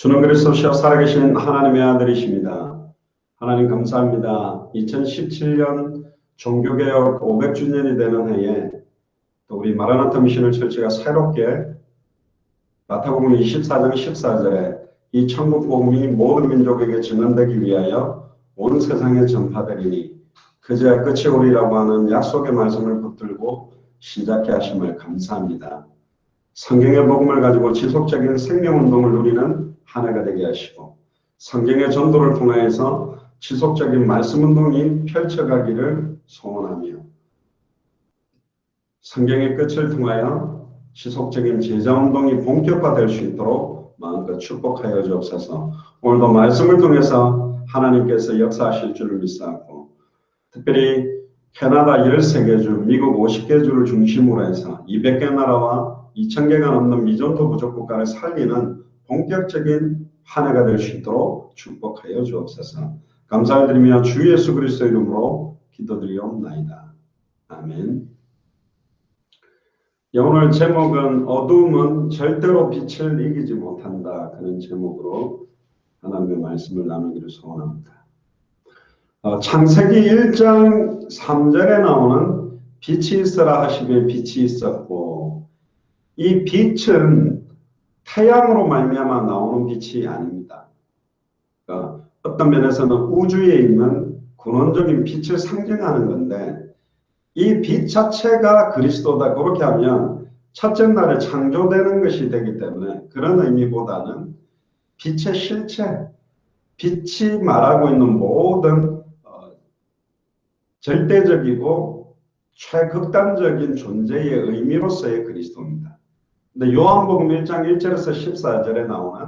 주는 그리스도시여 살아계신 하나님의 아들이십니다. 하나님 감사합니다. 2017년 종교개혁 500주년이 되는 해에 또 우리 마라나타 미션을 철저가 새롭게 마태복음 24장 14절에 이 천국 복음이 모든 민족에게 전환되기 위하여 온 세상에 전파되리니 그제야 끝이 오리라고 하는 약속의 말씀을 붙들고 시작해 하심을 감사합니다. 성경의 복음을 가지고 지속적인 생명운동을 누리는 한 해가 되게 하시고 성경의 전도를 통하여서 지속적인 말씀운동이 펼쳐가기를 소원하며 성경의 끝을 통하여 지속적인 제자운동이 본격화될 수 있도록 마음껏 축복하여 주옵소서. 오늘도 말씀을 통해서 하나님께서 역사하실 줄을 믿사옵고 특별히 캐나다 13개 주, 미국 50개 주를 중심으로 해서 200개 나라와 2000개가 넘는 미전도 부족 국가를 살리는 본격적인 한 해가 될 수 있도록 축복하여 주옵소서. 감사를 드리며 주 예수 그리스도 이름으로 기도드리옵나이다. 아멘. 오늘 제목은 어두움은 절대로 빛을 이기지 못한다. 그런 제목으로 하나님의 말씀을 나누기를 소원합니다. 창세기 1장 3절에 나오는 빛이 있어라 하시기에 빛이 있었고 이 빛은 태양으로 말미암아 나오는 빛이 아닙니다. 그러니까 어떤 면에서는 우주에 있는 근원적인 빛을 상징하는 건데 이 빛 자체가 그리스도다. 그렇게 하면 첫째 날에 창조되는 것이 되기 때문에 그런 의미보다는 빛의 실체, 빛이 말하고 있는 모든 절대적이고 최극단적인 존재의 의미로서의 그리스도입니다. 근데 요한복음 1장 1절에서 14절에 나오는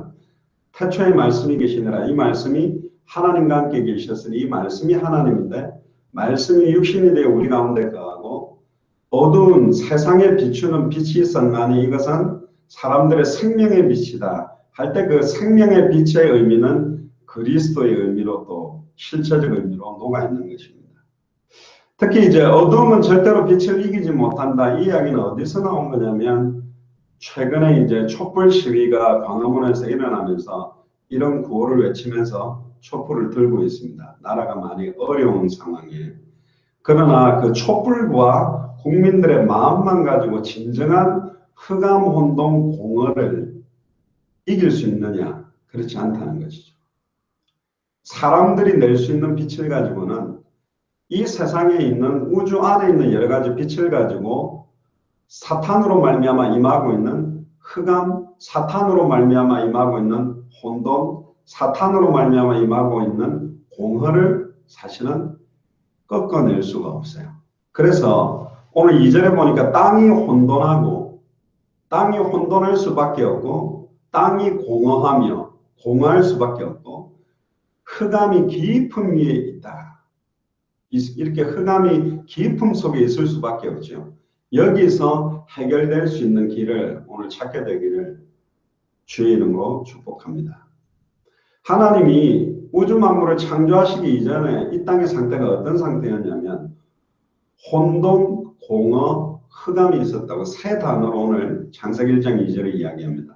태초에 말씀이 계시니라. 이 말씀이 하나님과 함께 계셨으니 이 말씀이 하나님인데 말씀이 육신이 되어 우리 가운데 거하고 어두운 세상에 비추는 빛이 있었나니 이것은 사람들의 생명의 빛이다 할 때 그 생명의 빛의 의미는 그리스도의 의미로 또 실체적 의미로 녹아있는 것입니다. 특히 이제 어두움은 절대로 빛을 이기지 못한다. 이 이야기는 어디서 나온 거냐면 최근에 이제 촛불 시위가 광화문에서 일어나면서 이런 구호를 외치면서 촛불을 들고 있습니다. 나라가 많이 어려운 상황이에요. 그러나 그 촛불과 국민들의 마음만 가지고 진정한 흑암 혼동 공허를 이길 수 있느냐? 그렇지 않다는 것이죠. 사람들이 낼 수 있는 빛을 가지고는 이 세상에 있는 우주 안에 있는 여러 가지 빛을 가지고 사탄으로 말미암아 임하고 있는 흑암, 사탄으로 말미암아 임하고 있는 혼돈, 사탄으로 말미암아 임하고 있는 공허를 사실은 꺾어낼 수가 없어요. 그래서 오늘 2절에 보니까 땅이 혼돈할 수밖에 없고 땅이 공허하며 공허할 수밖에 없고 흑암이 깊음 위에 있다. 이렇게 흑암이 깊음 속에 있을 수밖에 없죠. 여기서 해결될 수 있는 길을 오늘 찾게 되기를 주의 이름으로 축복합니다. 하나님이 우주 만물을 창조하시기 이전에 이 땅의 상태가 어떤 상태였냐면 혼돈, 공허, 흑암이 있었다고 세 단어로 오늘 창세기 1장 2절에 이야기합니다.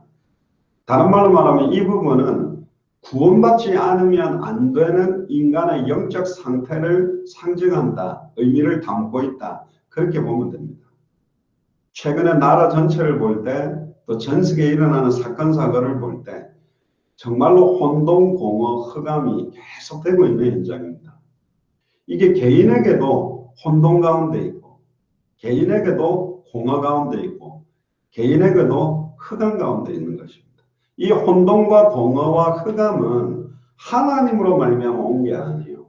다른 말로 말하면 이 부분은 구원받지 않으면 안 되는 인간의 영적 상태를 상징한다. 의미를 담고 있다. 그렇게 보면 됩니다. 최근에 나라 전체를 볼 때 또 전 세계에 일어나는 사건 사고를 볼 때 정말로 혼돈, 공허, 흑암이 계속되고 있는 현장입니다. 이게 개인에게도 혼돈 가운데 있고 개인에게도 공허 가운데 있고 개인에게도 흑암 가운데 있는 것입니다. 이 혼돈과 공허와 흑암은 하나님으로 말미암아 온 게 아니에요.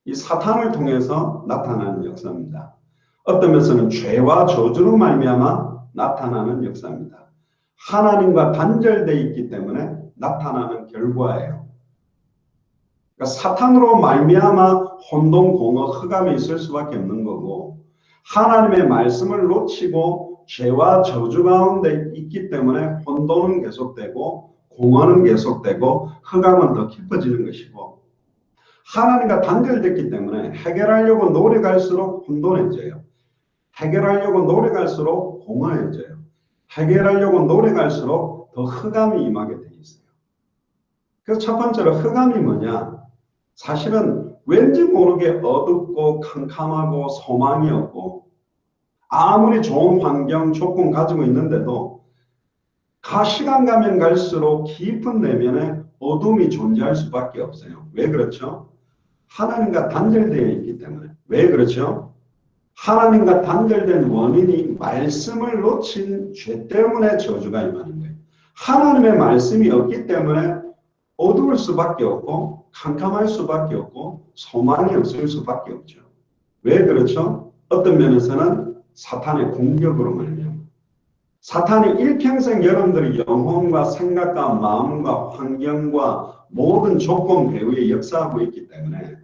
이 사탄을 통해서 나타나는 역사입니다. 어떤 면에서는 죄와 저주로 말미암아 나타나는 역사입니다. 하나님과 단절되어 있기 때문에 나타나는 결과예요. 그러니까 사탄으로 말미암아 혼돈, 공허, 흑암이 있을 수밖에 없는 거고 하나님의 말씀을 놓치고 죄와 저주 가운데 있기 때문에 혼돈은 계속되고 공허는 계속되고 흑암은 더 깊어지는 것이고 하나님과 단절됐기 때문에 해결하려고 노력할수록 혼돈해져요. 해결하려고 노력할수록 공허해져요. 해결하려고 노력할수록 더 흑암이 임하게 돼 있어요. 그래서 첫 번째로 흑암이 뭐냐? 사실은 왠지 모르게 어둡고 캄캄하고 소망이 없고 아무리 좋은 환경 조건 가지고 있는데도 시간 가면 갈수록 깊은 내면에 어둠이 존재할 수밖에 없어요. 왜 그렇죠? 하나님과 단절되어 있기 때문에. 왜 그렇죠? 하나님과 단절된 원인이 말씀을 놓친 죄 때문에 저주가 임하는 거예요. 하나님의 말씀이 없기 때문에 어두울 수밖에 없고 캄캄할 수밖에 없고 소망이 없을 수밖에 없죠. 왜 그렇죠? 어떤 면에서는 사탄의 공격으로 말이에요. 사탄이 일평생 여러분들의 영혼과 생각과 마음과 환경과 모든 조건 배후에 역사하고 있기 때문에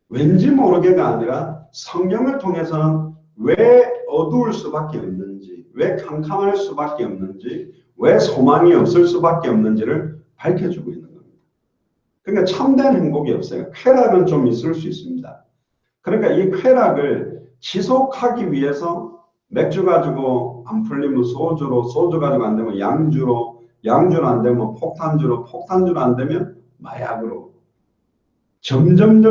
왠지 모르게가 아니라 성경을 통해서는 왜 어두울 수밖에 없는지, 왜 캄캄할 수밖에 없는지, 왜 소망이 없을 수밖에 없는지를 밝혀주고 있는 겁니다. 그러니까 참된 행복이 없어요. 쾌락은 좀 있을 수 있습니다. 그러니까 이 쾌락을 지속하기 위해서 맥주 가지고 안 풀리면 소주로, 소주 가지고 안 되면 양주로, 양주로 안 되면 폭탄주로, 폭탄주로 안 되면 마약으로 점점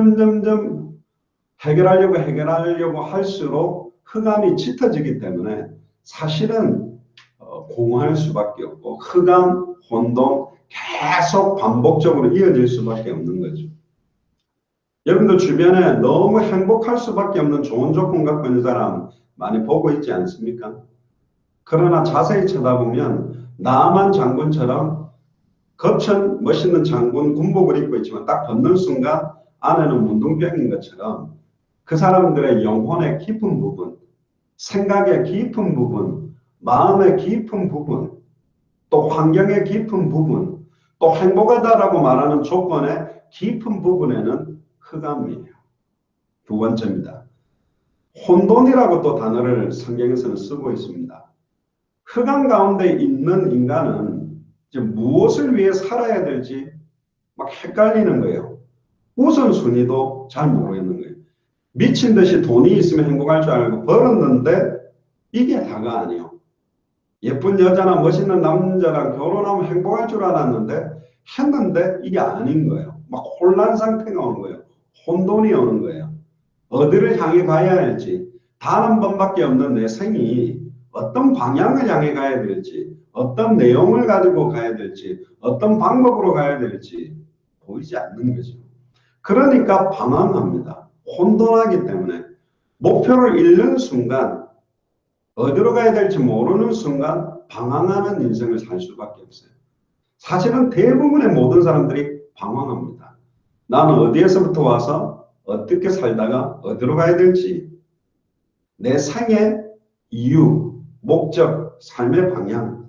해결하려고 할수록 흑암이 짙어지기 때문에 사실은 공허할 수밖에 없고 흑암, 혼돈 계속 반복적으로 이어질 수밖에 없는 거죠. 여러분들 주변에 너무 행복할 수밖에 없는 좋은 조건 갖고 있는 사람 많이 보고 있지 않습니까? 그러나 자세히 쳐다보면 나만 장군처럼 겉은 멋있는 장군 군복을 입고 있지만 딱 벗는 순간 안에는 문둥병인 것처럼 그 사람들의 영혼의 깊은 부분, 생각의 깊은 부분, 마음의 깊은 부분, 또 환경의 깊은 부분, 또 행복하다라고 말하는 조건의 깊은 부분에는 흑암이에요. 두 번째입니다. 혼돈이라고 또 단어를 성경에서는 쓰고 있습니다. 흑암 가운데 있는 인간은 이제 무엇을 위해 살아야 될지 막 헷갈리는 거예요. 우선순위도 잘 모르겠는 거예요. 미친 듯이 돈이 있으면 행복할 줄 알고 벌었는데 이게 다가 아니에요. 예쁜 여자나 멋있는 남자랑 결혼하면 행복할 줄 알았는데 했는데 이게 아닌 거예요. 막 혼란 상태가 오는 거예요. 혼돈이 오는 거예요. 어디를 향해 가야 할지 단 한 번밖에 없는 내 생이 어떤 방향을 향해 가야 될지 어떤 내용을 가지고 가야 될지 어떤 방법으로 가야 될지 보이지 않는 거죠. 그러니까 방황합니다. 혼돈하기 때문에 목표를 잃는 순간 어디로 가야 될지 모르는 순간 방황하는 인생을 살 수밖에 없어요. 사실은 대부분의 모든 사람들이 방황합니다. 나는 어디에서부터 와서 어떻게 살다가 어디로 가야 될지 내 생의 이유, 목적, 삶의 방향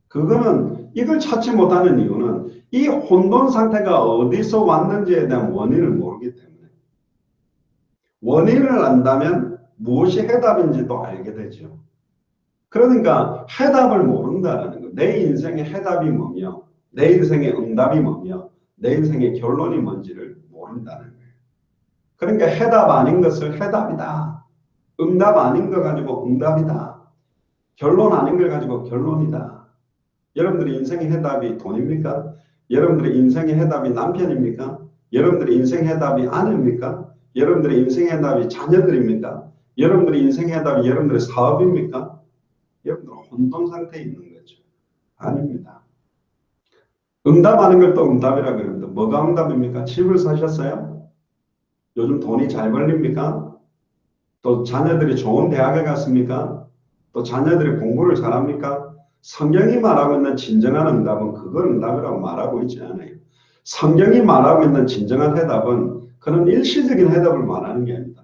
그거는 이걸 찾지 못하는 이유는 이 혼돈 상태가 어디서 왔는지에 대한 원인을 모르기 때문에 원인을 안다면 무엇이 해답인지도 알게 되죠. 그러니까 해답을 모른다는 거. 내 인생의 해답이 뭐며 내 인생의 응답이 뭐며 내 인생의 결론이 뭔지를 모른다는 거예요. 그러니까 해답 아닌 것을 해답이다. 응답 아닌 거 가지고 응답이다. 결론 아닌 걸 가지고 결론이다. 여러분들의 인생의 해답이 돈입니까? 여러분들의 인생의 해답이 남편입니까? 여러분들의 인생의 해답이 아내입니까? 여러분들의 인생의 해답이 자녀들입니까? 여러분들의 인생의 해답이 여러분들의 사업입니까? 여러분들은 혼돈 상태에 있는 거죠. 아닙니다. 응답하는 걸 또 응답이라고 그러는데 뭐가 응답입니까? 집을 사셨어요? 요즘 돈이 잘 벌립니까? 또 자녀들이 좋은 대학에 갔습니까? 또 자녀들이 공부를 잘합니까? 성경이 말하고 있는 진정한 응답은 그걸 응답이라고 말하고 있지 않아요. 성경이 말하고 있는 진정한 해답은 그런 일시적인 해답을 말하는 게 아닙니다.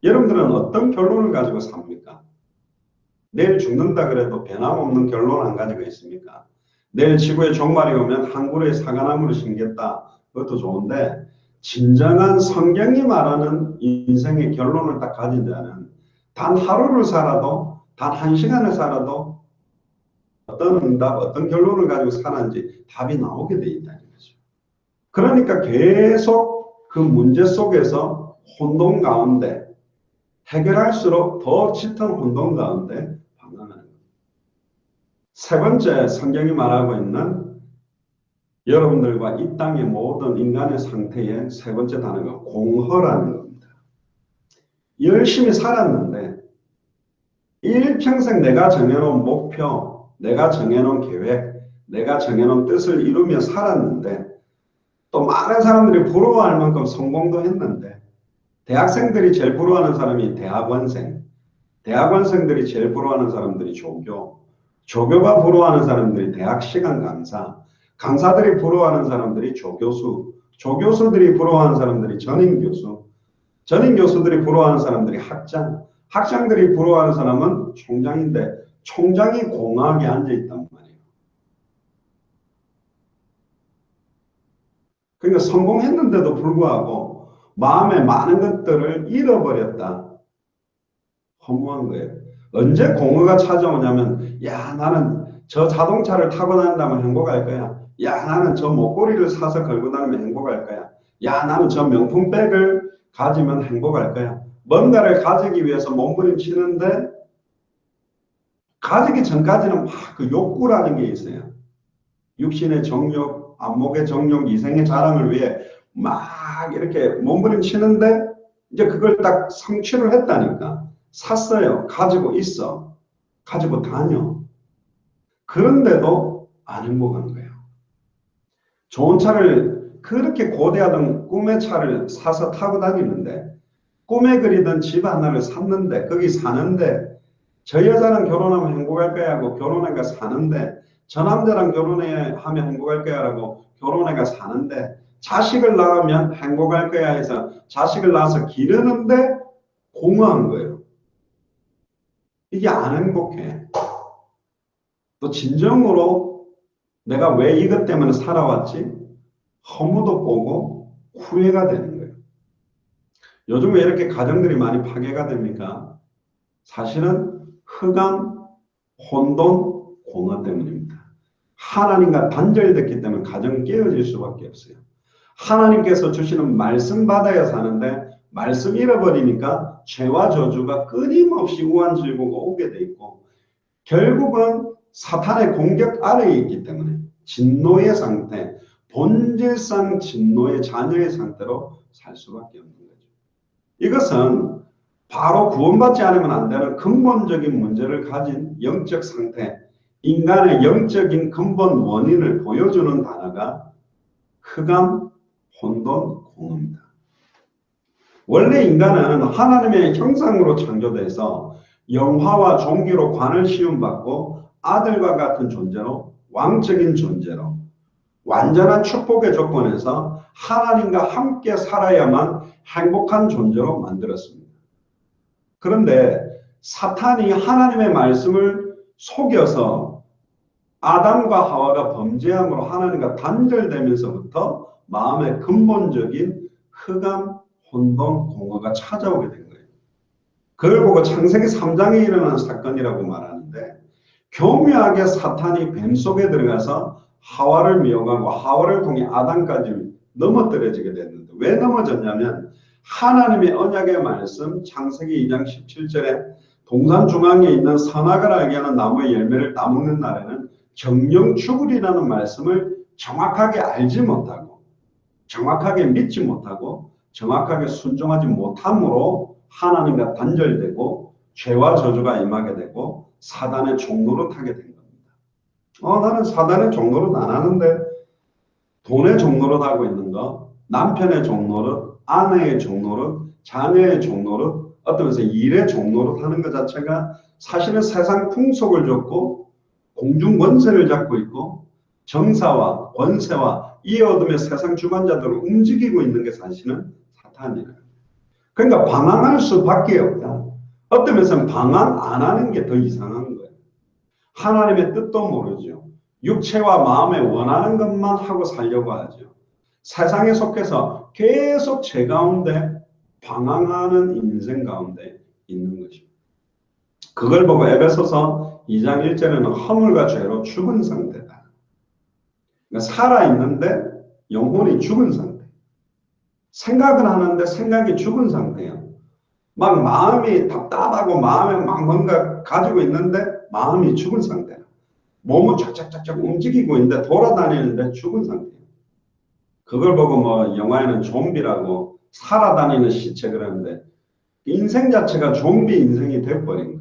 여러분들은 어떤 결론을 가지고 삽니까? 내일 죽는다 그래도 변함없는 결론 안 가지고 있습니까? 내일 지구에 종말이 오면 한 그루의 사과나무를 심겠다. 그것도 좋은데 진정한 성경이 말하는 인생의 결론을 딱 가진 자는 단 하루를 살아도 단 한 시간을 살아도 어떤 응답, 어떤 결론을 가지고 사는지 답이 나오게 돼 있다는 거죠. 그러니까 계속 그 문제 속에서 혼돈 가운데 해결할수록 더 짙은 혼돈 가운데 방황하는 거예요. 세 번째 성경이 말하고 있는 여러분들과 이 땅의 모든 인간의 상태의 세 번째 단어가 공허라는 겁니다. 열심히 살았는데 일평생 내가 정해놓은 목표, 내가 정해놓은 계획, 내가 정해놓은 뜻을 이루며 살았는데 또 많은 사람들이 부러워할 만큼 성공도 했는데 대학생들이 제일 부러워하는 사람이 대학원생, 대학원생들이 제일 부러워하는 사람들이 조교가 부러워하는 사람들이 대학 시간 강사, 강사들이 부러워하는 사람들이 조교수, 조교수들이 부러워하는 사람들이 전임교수, 전임교수들이 부러워하는 사람들이 학장, 학장들이 부러워하는 사람은 총장인데 총장이 공허하게 앉아있단 말이에요. 그러니까 성공했는데도 불구하고 마음에 많은 것들을 잃어버렸다. 허무한 거예요. 언제 공허가 찾아오냐면 야 나는 저 자동차를 타고 다닌다면 행복할 거야. 야 나는 저 목걸이를 사서 걸고 다니면 행복할 거야. 야 나는 저 명품 백을 가지면 행복할 거야. 뭔가를 가지기 위해서 몸부림치는데 가지기 전까지는 막 그 욕구라는 게 있어요. 육신의 정욕, 안목의 정욕, 이생의 자랑을 위해 막 이렇게 몸부림치는데 이제 그걸 딱 성취를 했다니까. 샀어요. 가지고 있어. 가지고 다녀. 그런데도 안 행복한 거예요. 좋은 차를 그렇게 고대하던 꿈의 차를 사서 타고 다니는데 꿈에 그리던 집 하나를 샀는데 거기 사는데 저 여자랑 결혼하면 행복할 거야 하고 결혼해가 사는데 저 남자랑 결혼하면 행복할 거야 라고 결혼해가 사는데 자식을 낳으면 행복할 거야 해서 자식을 낳아서 기르는데 공허한 거예요. 이게 안 행복해. 또 진정으로 내가 왜 이것 때문에 살아왔지? 허무도 보고 후회가 되는 거예요. 요즘 왜 이렇게 가정들이 많이 파괴가 됩니까? 사실은 흑암, 혼돈, 공허 때문입니다. 하나님과 단절됐기 때문에 가정은 깨어질 수밖에 없어요. 하나님께서 주시는 말씀 받아야 사는데 말씀 잃어버리니까 죄와 저주가 끊임없이 우한질고가 오게 돼 있고 결국은 사탄의 공격 아래에 있기 때문에 진노의 상태, 본질상 진노의 자녀의 상태로 살 수밖에 없는 거죠. 이것은 바로 구원받지 않으면 안 되는 근본적인 문제를 가진 영적 상태, 인간의 영적인 근본 원인을 보여주는 단어가 흑암, 혼돈, 공허입니다. 원래 인간은 하나님의 형상으로 창조돼서 영화와 종기로 관을 씌움받고 아들과 같은 존재로 왕적인 존재로 완전한 축복의 조건에서 하나님과 함께 살아야만 행복한 존재로 만들었습니다. 그런데 사탄이 하나님의 말씀을 속여서 아담과 하와가 범죄함으로 하나님과 단절되면서부터 마음의 근본적인 흑암, 혼돈, 공허가 찾아오게 된 거예요. 그걸 보고 창세기 3장에 일어난 사건이라고 말하는데 교묘하게 사탄이 뱀 속에 들어가서 하와를 미혹하고 하와를 통해 아담까지 넘어뜨려지게 됐는데 왜 넘어졌냐면 하나님의 언약의 말씀 창세기 2장 17절에 동산 중앙에 있는 선악을 알게 하는 나무의 열매를 따먹는 날에는 정령 죽으리라는 말씀을 정확하게 알지 못하고 정확하게 믿지 못하고 정확하게 순종하지 못함으로 하나님과 단절되고 죄와 저주가 임하게 되고 사단의 종노릇 하게 된 겁니다. 나는 사단의 종노릇 안 하는데 돈의 종노릇 하고 있는 거, 남편의 종노릇, 아내의 종노릇, 자녀의 종노릇, 어떤 면에서 일의 종노릇 하는 것 자체가 사실은 세상 풍속을 줬고 공중 권세를 잡고 있고 정사와 권세와 이 어둠의 세상 주관자들을 움직이고 있는 게 사실은 사탄이에요. 그러니까 방황할 수밖에 없다. 어떤 면에서는 방황 안 하는 게 더 이상한 거예요. 하나님의 뜻도 모르죠. 육체와 마음에 원하는 것만 하고 살려고 하죠. 세상에 속해서 계속 죄 가운데 방황하는 인생 가운데 있는 것입니다. 그걸 보고 에베소서 2장 1절에는 허물과 죄로 죽은 상태다. 그러니까 살아있는데 영혼이 죽은 상태. 생각은 하는데 생각이 죽은 상태예요. 막 마음이 답답하고 마음에 막 뭔가 가지고 있는데 마음이 죽은 상태다. 몸은 쫙쫙쫙쫙 움직이고 있는데 돌아다니는데 죽은 상태예요. 그걸 보고 뭐 영화에는 좀비라고 살아다니는 시체 그러는데 인생 자체가 좀비 인생이 돼버린 거예요.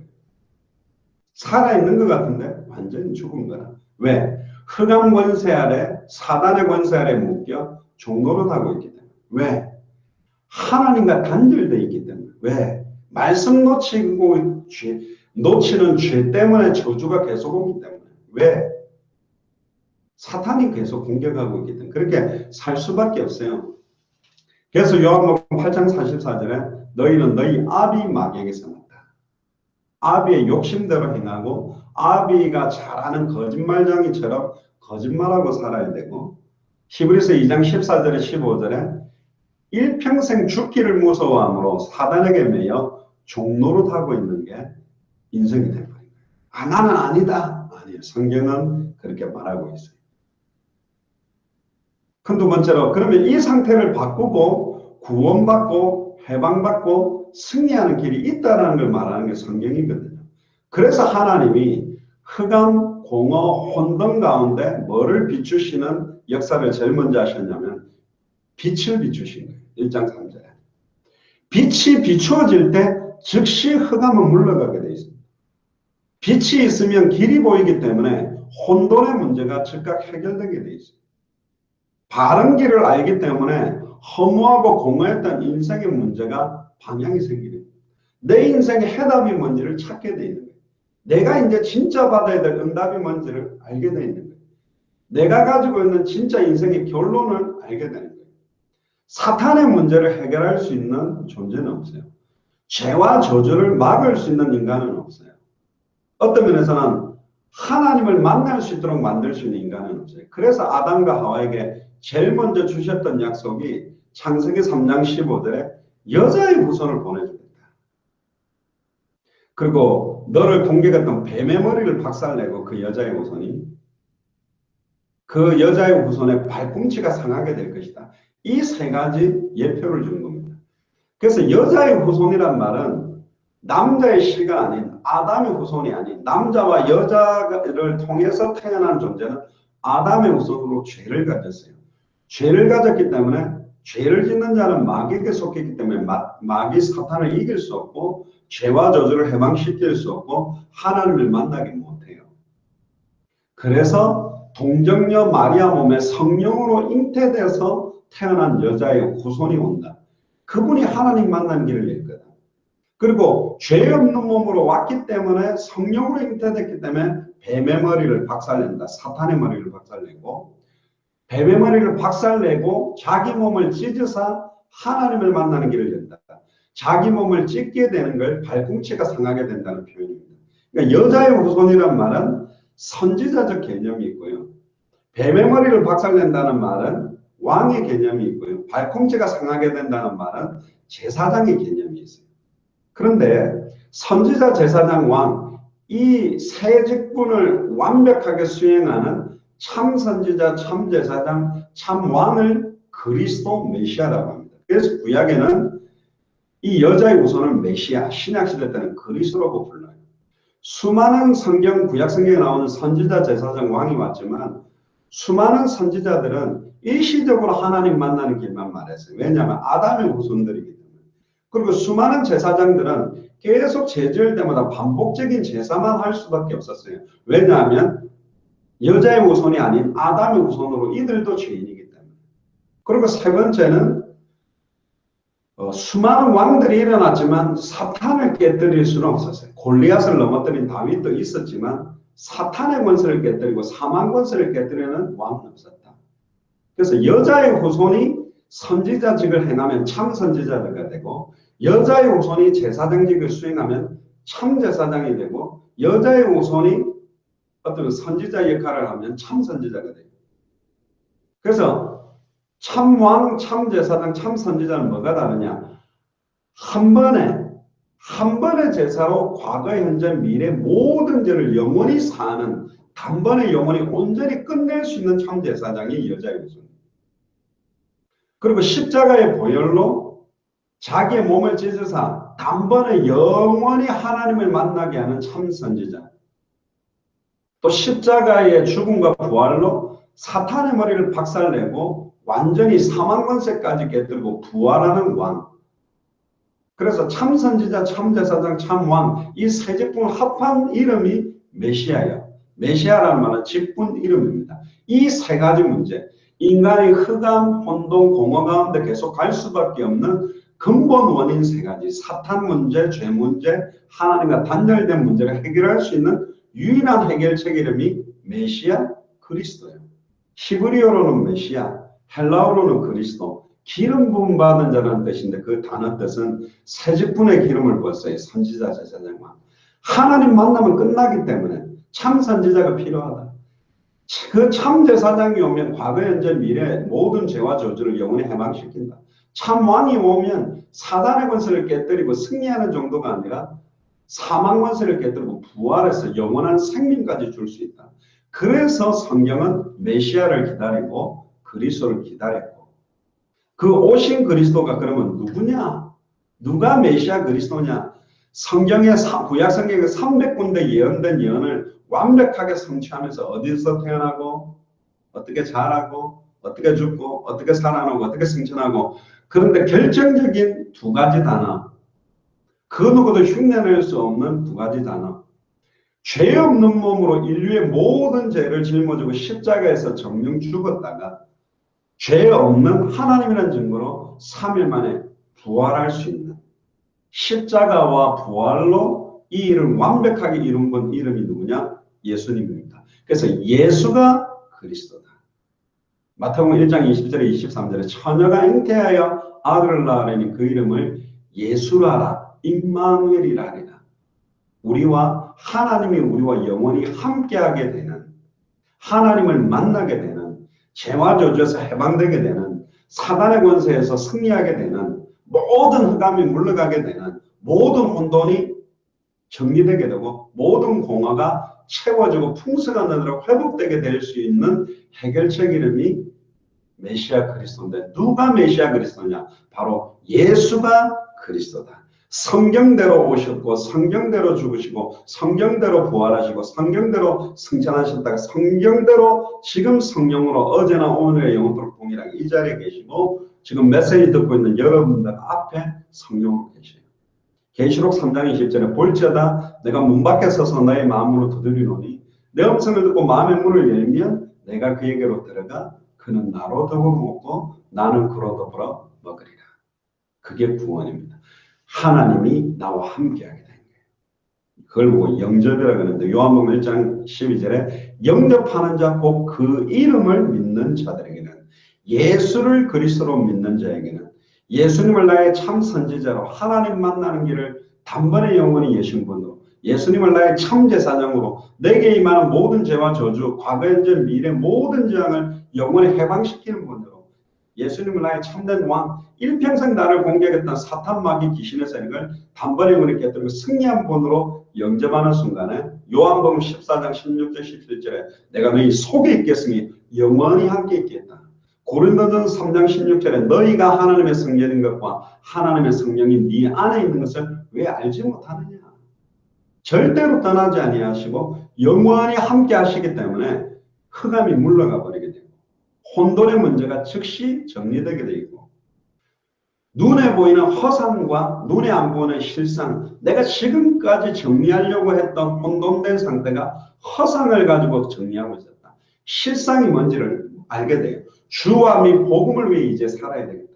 살아있는 것 같은데 완전히 죽은 거라. 왜? 흑암 권세 아래, 사단의 권세 아래 묶여 종노릇하고 있기 때문에. 왜? 하나님과 단절되어 있기 때문에. 왜? 말씀 놓치는 죄 때문에 저주가 계속 오기 때문에. 왜? 사탄이 계속 공격하고 있기 때문에 그렇게 살 수밖에 없어요. 그래서 요한복음 8장 44절에 너희는 너희 아비 마귀에게서 났다. 아비의 욕심대로 행하고 아비가 잘하는 거짓말쟁이처럼 거짓말하고 살아야 되고 히브리서 2장 14절에 15절에 일평생 죽기를 무서워함으로 사단에게 매여 종노릇하고 있는 게 인생이 되어버린 거예요. 아, 나는 아니다. 아니에요. 성경은 그렇게 말하고 있어요. 큰 두 번째로 그러면 이 상태를 바꾸고 구원받고 해방받고 승리하는 길이 있다는 걸 말하는 게 성경이거든요. 그래서 하나님이 흑암, 공허, 혼돈 가운데 뭐를 비추시는 역사를 제일 먼저 하셨냐면 빛을 비추신 거예요. 1장 3절에. 빛이 비추어질 때 즉시 흑암은 물러가게 되어 있습니다. 빛이 있으면 길이 보이기 때문에 혼돈의 문제가 즉각 해결되게 되어 있습니다. 바른 길을 알기 때문에 허무하고 공허했던 인생의 문제가 방향이 생기는 내 인생의 해답이 뭔지를 찾게 되어 있는 거예요. 내가 이제 진짜 받아야 될 응답이 뭔지를 알게 되어 있는 거예요. 내가 가지고 있는 진짜 인생의 결론을 알게 되는 거예요. 사탄의 문제를 해결할 수 있는 존재는 없어요. 죄와 저주를 막을 수 있는 인간은 없어요. 어떤 면에서는 하나님을 만날 수 있도록 만들 수 있는 인간은 없어요. 그래서 아담과 하와에게 제일 먼저 주셨던 약속이 창세기 3장 15절에 여자의 후손을 보내주겠다. 그리고 너를 공격했던 뱀의 머리를 박살내고 그 여자의 후손이 그 여자의 후손의 발꿈치가 상하게 될 것이다. 이 세 가지 예표를 준 겁니다. 그래서 여자의 후손이란 말은 남자의 씨가 아닌 아담의 후손이 아닌 남자와 여자를 통해서 태어난 존재는 아담의 후손으로 죄를 가졌어요. 죄를 가졌기 때문에 죄를 짓는 자는 마귀에게 속했기 때문에 마귀 사탄을 이길 수 없고 죄와 저주를 해방시킬 수 없고 하나님을 만나기 못해요. 그래서 동정녀 마리아 몸에 성령으로 잉태돼서 태어난 여자의 후손이 온다. 그분이 하나님 만나는 길을 낼 거다. 그리고 죄 없는 몸으로 왔기 때문에 성령으로 잉태됐기 때문에 뱀의 머리를 박살낸다. 사탄의 머리를 박살내고 뱀의 머리를 박살내고 자기 몸을 찢어서 하나님을 만나는 길을 낸다. 자기 몸을 찢게 되는 걸 발꿈치가 상하게 된다는 표현입니다. 그러니까 여자의 후손이란 말은 선지자적 개념이 있고요. 뱀의 머리를 박살낸다는 말은 왕의 개념이 있고요. 발꿈치가 상하게 된다는 말은 제사장의 개념이 있어요. 그런데 선지자, 제사장, 왕, 이 세 직분을 완벽하게 수행하는 참 선지자, 참 제사장, 참 왕을 그리스도 메시아라고 합니다. 그래서 구약에는 이 여자의 후손은 메시아, 신약시대 때는 그리스도라고 불러요. 수많은 성경, 구약 성경에 나오는 선지자, 제사장, 왕이 왔지만 수많은 선지자들은 일시적으로 하나님 만나는 길만 말했어요. 왜냐하면 아담의 후손들이기 때문에. 그리고 수많은 제사장들은 계속 죄 지을 때마다 반복적인 제사만 할 수밖에 없었어요. 왜냐하면 여자의 후손이 아닌 아담의 후손으로 이들도 죄인이기 때문에. 그리고 세 번째는 수많은 왕들이 일어났지만 사탄을 깨뜨릴 수는 없었어요. 골리앗을 넘어뜨린 다윗도 있었지만 사탄의 권세를 깨뜨리고 사망 권세를 깨뜨리는 왕은 없었다. 그래서 여자의 후손이 선지자직을 행하면 참 선지자가 되고 여자의 후손이 제사장직을 수행하면 참 제사장이 되고 여자의 후손이 어떤 선지자 역할을 하면 참 선지자가 돼요. 그래서 참 왕, 참 제사장, 참 선지자는 뭐가 다르냐? 한 번의 제사로 과거, 현재, 미래 모든 죄를 영원히 사는 단번에 영원히 온전히 끝낼 수 있는 참 제사장이 여자의 후손입니다. 그리고 십자가의 보혈로 자기의 몸을 찢어서 단번에 영원히 하나님을 만나게 하는 참 선지자. 또 십자가의 죽음과 부활로 사탄의 머리를 박살내고 완전히 사망 권세까지 깨뜨리고 부활하는 왕. 그래서 참 선지자, 참 제사장, 참 왕, 이 세 직분을 합한 이름이 메시아예요. 메시아라는 말은 직분 이름입니다. 이 세 가지 문제, 인간의 흑암, 혼돈, 공허 가운데 계속 갈 수밖에 없는 근본 원인 세 가지, 사탄 문제, 죄 문제, 하나님과 단절된 문제를 해결할 수 있는 유일한 해결책 이름이 메시아 그리스도예요. 히브리어로는 메시아, 헬라어로는 그리스도, 기름 부음 받은 자라는 뜻인데 그 단어 뜻은 세 직분의 기름을 부었어요. 선지자, 제사장만. 하나님 만나면 끝나기 때문에 참 선지자가 필요하다. 그 참 제사장이 오면 과거, 현재, 미래 모든 죄와 저주를 영원히 해방시킨다. 참 왕이 오면 사단의 권세를 깨뜨리고 승리하는 정도가 아니라 사망 권세를 깨뜨리고 부활해서 영원한 생명까지 줄 수 있다. 그래서 성경은 메시아를 기다리고 그리스도를 기다렸고, 그 오신 그리스도가 그러면 누구냐? 누가 메시아 그리스도냐? 성경의 구약 성경의 300군데 예언된 예언을 완벽하게 성취하면서 어디서 태어나고 어떻게 자라고 어떻게 죽고 어떻게 살아나고 어떻게 승천하고, 그런데 결정적인 두 가지 단어, 그 누구도 흉내낼 수 없는 두 가지 단어. 죄 없는 몸으로 인류의 모든 죄를 짊어지고 십자가에서 정령 죽었다가 죄 없는 하나님이라는 증거로 3일 만에 부활할 수 있는, 십자가와 부활로 이 일을 완벽하게 이룬 분 이름이 누구냐? 예수님입니다. 그래서 예수가 그리스도다. 마태복음 1장 20절에 23절에 처녀가 잉태하여 아들을 낳으려니 그 이름을 예수라 하라, 임마누엘이라 하리라. 우리와 하나님이 우리와 영원히 함께하게 되는, 하나님을 만나게 되는, 죄와 저주에서 해방되게 되는, 사단의 권세에서 승리하게 되는, 모든 흑암이 물러가게 되는, 모든 혼돈이 정리되게 되고 모든 공허가 채워지고 풍성한 은혜로 회복되게 될 수 있는 해결책 이름이 메시아 그리스도인데, 누가 메시아 그리스도냐? 바로 예수가 그리스도다. 성경대로 오셨고 성경대로 죽으시고 성경대로 부활하시고 성경대로 승천하셨다가 성경대로 지금 성령으로 어제나 오늘의 영원토록 동일하게 이 자리에 계시고 지금 메시지 듣고 있는 여러분들 앞에 성령으로 계세요. 계시록 3장 20절에 볼지어다 내가 문 밖에 서서 너의 마음으로 두드리노니 내 음성을 듣고 마음의 문을 열면 내가 그에게로 들어가 그는 나로 더불어 먹고 나는 그로 더불어 먹으리라. 그게 구원입니다. 하나님이 나와 함께하게 된 거예요. 그걸 보고 영접이라고 하는데 요한복음 1장 12절에 영접하는 자 곧 그 이름을 믿는 자들에게는, 예수를 그리스도로 믿는 자에게는, 예수님을 나의 참 선지자로 하나님 만나는 길을 단번에 영원히 여신 분으로, 예수님을 나의 참 제사장으로 내게 임하는 모든 죄와 저주, 과거 현재 미래 모든 재앙을 영원히 해방시키는 분으로, 예수님을 나의 참된 왕, 일평생 나를 공격했던 사탄 마귀 귀신의 세력을 단번에 영원히 깨뜨리고 승리한 분으로 영접하는 순간에 요한복음 14장 16절 17절에 내가 너희 속에 있겠으니 영원히 함께 있겠다. 고린도전서 3장 16절에 너희가 하나님의 성전인 것과 하나님의 성령이 네 안에 있는 것을 왜 알지 못하느냐. 절대로 떠나지 아니하시고 영원히 함께 하시기 때문에 흑암이 물러가 버리게 되고 혼돈의 문제가 즉시 정리되게 되고, 눈에 보이는 허상과 눈에 안 보이는 실상, 내가 지금까지 정리하려고 했던 혼돈된 상태가 허상을 가지고 정리하고 있었다. 실상이 뭔지를 알게 돼요. 주와 및 복음을 위해 이제 살아야 되겠다.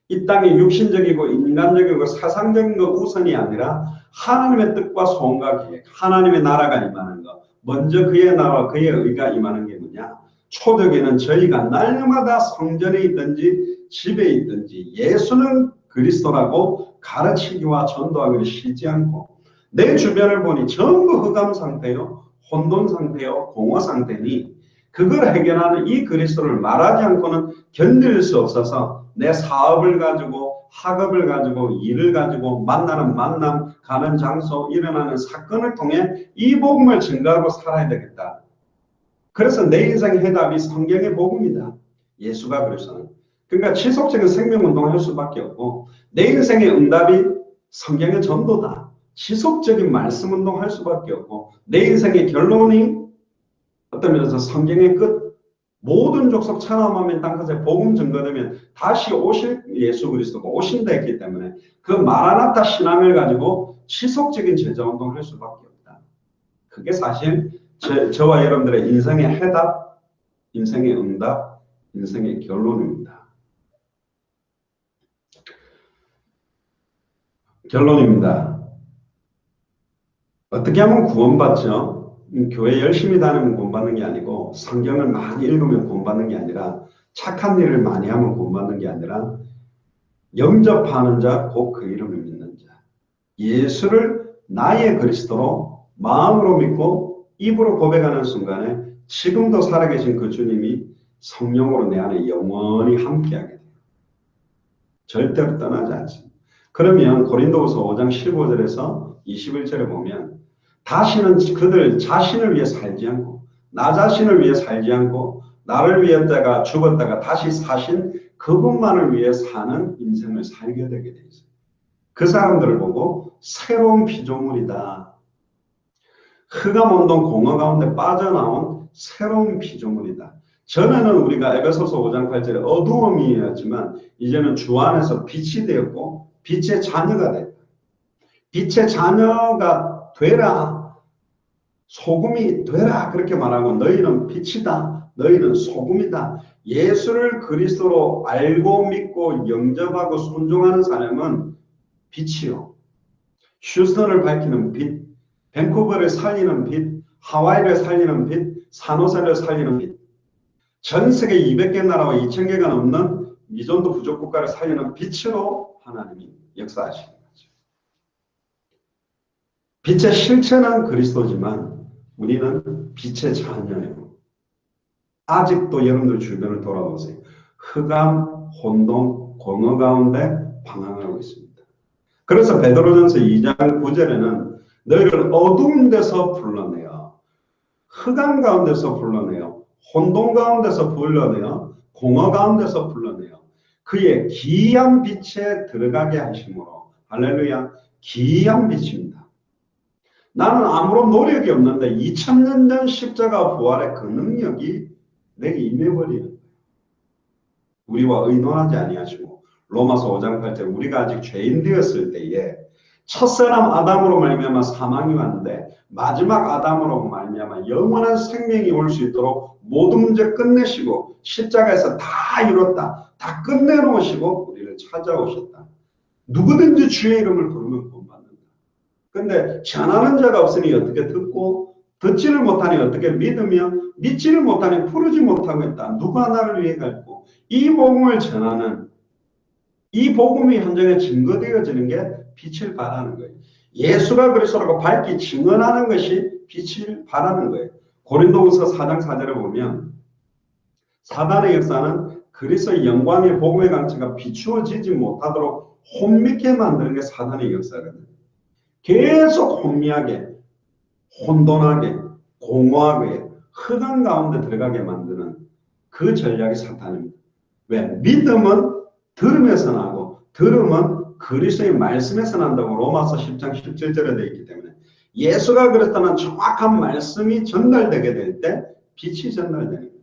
이 땅에 육신적이고 인간적이고 사상적인 것 우선이 아니라 하나님의 뜻과 소원과 계획, 하나님의 나라가 임하는 것, 먼저 그의 나라와 그의 의가 임하는 게 뭐냐? 초대교회는 저희가 날마다 성전에 있든지 집에 있든지 예수는 그리스도라고 가르치기와 전도하기를 쉬지 않고, 내 주변을 보니 전부 흑암 상태요, 혼돈 상태요, 공허 상태니 그걸 해결하는 이 그리스도를 말하지 않고는 견딜 수 없어서 내 사업을 가지고, 학업을 가지고, 일을 가지고, 만나는 만남, 가는 장소, 일어나는 사건을 통해 이 복음을 증거하고 살아야 되겠다. 그래서 내 인생의 해답이 성경의 복음이다. 예수가 그리스도는. 그러니까 지속적인 생명운동을 할 수밖에 없고, 내 인생의 응답이 성경의 전도다. 지속적인 말씀운동을 할 수밖에 없고, 내 인생의 결론이 어떤 면에서 성경의 끝 모든 족속 천하만민 땅끝에 복음 증거되면 다시 오실 예수 그리스도가 오신다 했기 때문에 그 마라나타 신앙을 가지고 지속적인 제자운동을 할 수밖에 없다. 그게 사실 저와 여러분들의 인생의 해답, 인생의 응답, 인생의 결론입니다. 결론입니다. 어떻게 하면 구원받죠? 교회 열심히 다니면 구원받는 게 아니고 성경을 많이 읽으면 구원받는 게 아니라 착한 일을 많이 하면 구원받는 게 아니라 영접하는 자, 곧 그 이름을 믿는 자. 예수를 나의 그리스도로 마음으로 믿고 입으로 고백하는 순간에 지금도 살아계신 그 주님이 성령으로 내 안에 영원히 함께하게 돼요. 절대로 떠나지 않습니다. 그러면 고린도후서 5장 15절에서 21절에 보면 다시는 그들 자신을 위해 살지 않고 나 자신을 위해 살지 않고 나를 위했다가 죽었다가 다시 사신 그분만을 위해 사는 인생을 살게 되게 돼 있어요. 그 사람들을 보고 새로운 피조물이다. 흑암 온동 공허 가운데 빠져나온 새로운 피조물이다. 전에는 우리가 에베소서 5장 8절에 어두움이었지만 이제는 주 안에서 빛이 되었고 빛의 자녀가 됐다. 빛의 자녀가 되라. 소금이 되라. 그렇게 말하고 너희는 빛이다. 너희는 소금이다. 예수를 그리스도로 알고 믿고 영접하고 순종하는 사람은 빛이요. 휴스턴을 밝히는 빛, 밴쿠버를 살리는 빛, 하와이를 살리는 빛, 산호세를 살리는 빛. 전 세계 200개 나라와 2000개가 넘는 미존도 부족 국가를 살리는 빛으로 하나님이 역사하시는 거죠. 빛의 실체는 그리스도지만 우리는 빛의 자녀예요. 아직도 여러분들 주변을 돌아보세요. 흑암, 혼돈, 공허 가운데 방황하고 있습니다. 그래서 베드로전서 2장 9절에는 너희를 어두운 데서 불러내어 흑암 가운데서 불러내어 혼돈 가운데서 불러내어 공허 가운데서 불러내어 그의 기이한 빛에 들어가게 하심으로 할렐루야 기이한 빛입니다. 나는 아무런 노력이 없는데 2000년 전 십자가 부활의 그 능력이 내게 임해버리는 거예요. 우리와 의논하지 아니하시고 로마서 5장 8절 우리가 아직 죄인 되었을 때에 첫사람 아담으로 말미암아 사망이 왔는데 마지막 아담으로 말미암아 영원한 생명이 올 수 있도록 모든 문제 끝내시고 십자가에서 다 이뤘다. 다 끝내놓으시고 우리를 찾아오셨다. 누구든지 주의 이름을 부르면 구원받는다. 근데 전하는 자가 없으니 어떻게 듣고 듣지를 못하니 어떻게 믿으며 믿지를 못하니 풀지 못하고 있다. 누가 나를 위해 갈고 이 복음을 전하는 이 복음이 현장에 증거되어지는 게 빛을 발하는 거예요. 예수가 그리스도라고 밝히 증언하는 것이 빛을 발하는 거예요. 고린도후서 4장 4절에 보면 사단의 역사는 그리스도의 영광의 복음의 강체가 비추어지지 못하도록 혼미케 만드는 게 사단의 역사거든요. 계속 혼미하게 혼돈하게 공허하게 흑암 가운데 들어가게 만드는 그 전략이 사탄입니다. 왜? 믿음은 들음에서 나고 들음은 그리스도의 말씀에서 난다고 로마서 10장 17절에 되어 있기 때문에 예수가 그랬다는 정확한 말씀이 전달되게 될 때 빛이 전달되는 겁니다.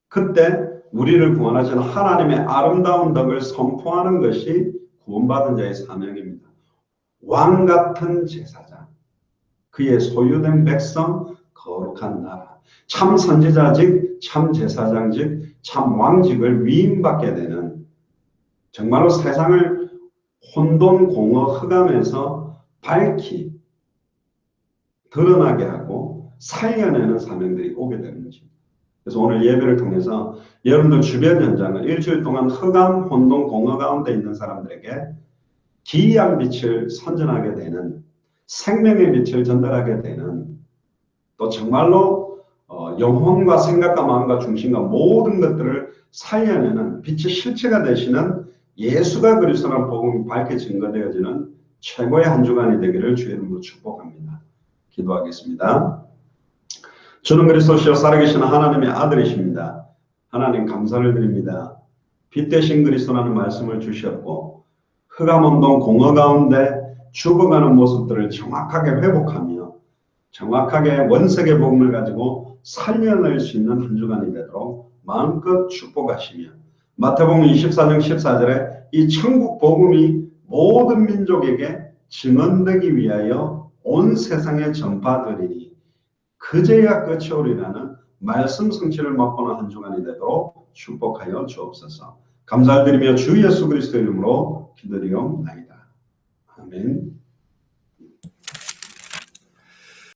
그때 우리를 구원하시는 하나님의 아름다운 덕을 선포하는 것이 구원받은 자의 사명입니다. 왕 같은 제사장, 그의 소유된 백성, 거룩한 나라, 참 선지자직, 참 제사장직, 참 왕직을 위임받게 되는 정말로 세상을 혼돈, 공허, 흑암에서 밝히 드러나게 하고 살려내는 사명들이 오게 되는 것입니다. 그래서 오늘 예배를 통해서 여러분들 주변 현장을 일주일 동안 흑암, 혼돈, 공허 가운데 있는 사람들에게 기이한 빛을 선전하게 되는 생명의 빛을 전달하게 되는 또 정말로 영혼과 생각과 마음과 중심과 모든 것들을 살려내는 빛의 실체가 되시는 예수가 그리스도라는 복음이 밝게 증거되어지는 최고의 한 주간이 되기를 주의 이름으로 축복합니다. 기도하겠습니다. 주는 그리스도시여 살아계신 하나님의 아들이십니다. 하나님 감사를 드립니다. 빛 대신 그리스도라는 말씀을 주셨고 흑암 온동 공허 가운데 죽어가는 모습들을 정확하게 회복하며 정확하게 원색의 복음을 가지고 살려낼 수 있는 한 주간이 되도록 마음껏 축복하시며 마태복음 24장 14절에 이 천국 복음이 모든 민족에게 증언되기 위하여 온 세상에 전파되리니 그제야 끝이 오리라는 말씀 성취를 맛보는 한 주간이 되도록 축복하여 주옵소서. 감사드리며 주 예수 그리스도 이름으로 기도드리옵나이다. 아멘.